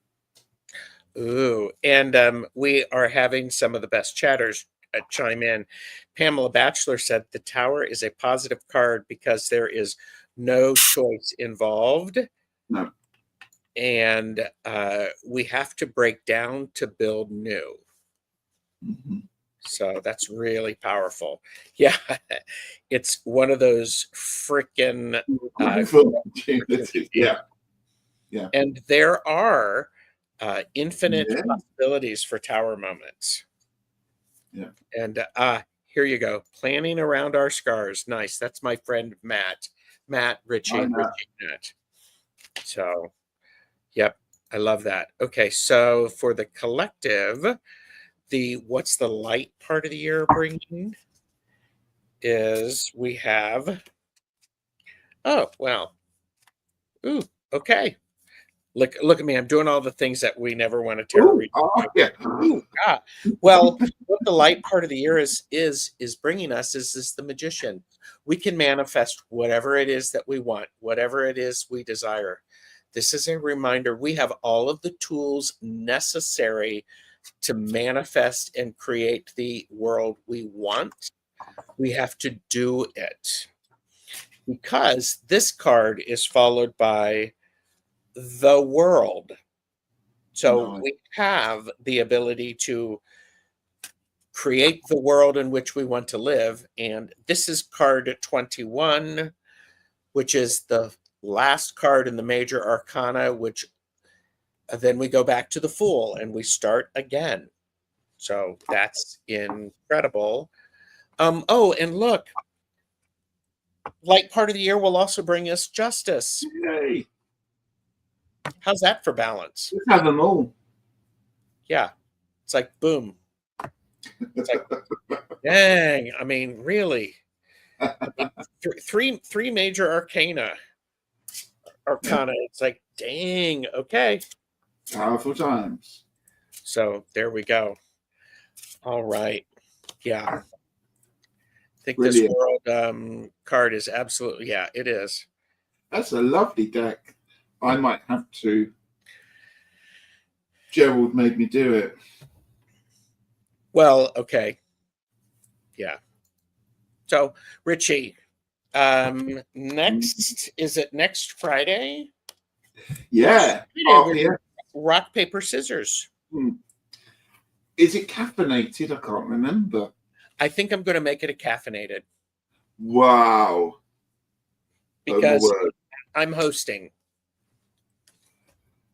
Ooh, and we are having some of the best chatters chime in. Pamela Batchelor said the tower is a positive card because there is no choice involved.
No.
And we have to break down to build new.
Mm-hmm.
So that's really powerful. Yeah, it's one of those freaking
opportunities. Yeah.
And there are infinite possibilities for tower moments.
Yeah.
And here you go. Planning around our scars. Nice. That's my friend Matt. Ritchie. Matt. So, yep. I love that. Okay, so for the collective, what's the light part of the year bringing is we have, oh, wow. Ooh, okay. Look at me. I'm doing all the things that we never want to tarot read. Ooh, ah. Well, what the light part of the year is bringing us is the magician. We can manifest whatever it is that we want, whatever it is we desire. This is a reminder. We have all of the tools necessary to manifest and create the world we want. We have to do it. Because this card is followed by the world. So
Nice.
we have the ability to create the world in which we want to live. And this is card 21, which is the last card in the major arcana, which then we go back to the Fool and we start again. So that's incredible. Oh, and look, light part of the year will also bring us justice.
Yay.
How's that for balance?
Let's have them all.
Yeah. It's like, boom. It's like, dang. I mean, really. I mean, three major arcana. It's like, dang. Okay.
Powerful times.
So there we go. All right. Yeah. I think
Brilliant.
this world card is absolutely, yeah, it is.
That's a lovely deck. I might have to. Gerald made me do it.
Well, okay. Yeah. So, Ritchie, next, is it next Friday?
Yeah.
Friday, rock, paper, scissors.
Is it caffeinated? I can't remember.
I think I'm going to make it a caffeinated.
Wow.
Because I'm hosting.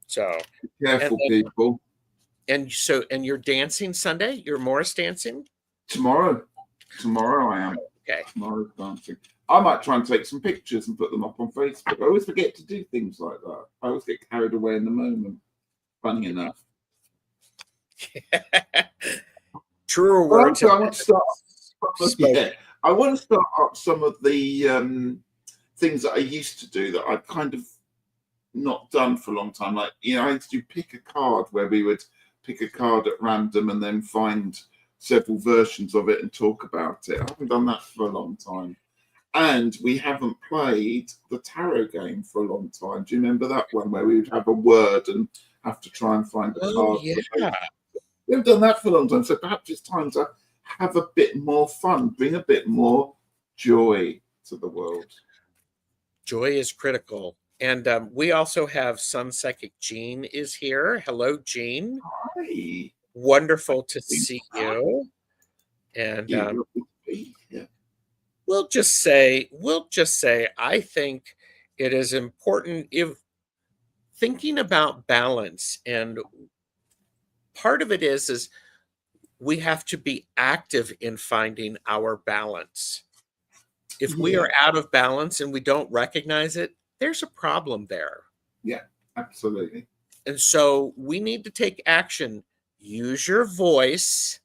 So
careful, people.
And you're dancing Sunday? You're Morris dancing?
Tomorrow I am.
Okay.
Tomorrow's dancing. I might try and take some pictures and put them up on Facebook. I always forget to do things like that. I always get carried away in the moment. Funny enough.
Truer words.
I want to start. I want to start up some of the things that I used to do that I've kind of not done for a long time. Like, I used to pick a card where we would pick a card at random and then find several versions of it and talk about it. I haven't done that for a long time. And we haven't played the tarot game for a long time. Do you remember that one where we would have a word and have to try and find a card?
Yeah.
We haven't done that for a long time. So perhaps it's time to have a bit more fun, bring a bit more joy to the world.
Joy is critical. And we also have Sun Psychic Jean is here. Hello, Jean.
Hi.
Wonderful to see you. And we'll just say, I think it is important if thinking about balance, and part of it is we have to be active in finding our balance. If we are out of balance and we don't recognize it, there's a problem there.
Yeah, absolutely.
And so we need to take action. Use your voice.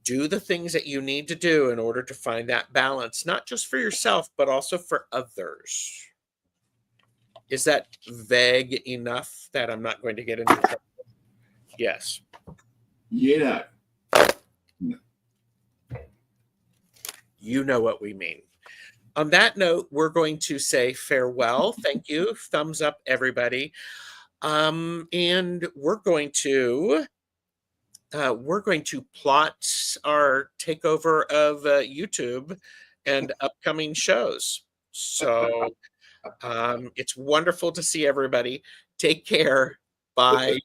Do the things that you need to do in order to find that balance, not just for yourself, but also for others. Is that vague enough that I'm not going to get into trouble? Yes.
Yeah.
You know what we mean. On that note, we're going to say farewell. Thank you. Thumbs up, everybody. And we're going to plot our takeover of YouTube and upcoming shows. So it's wonderful to see everybody. Take care. Bye.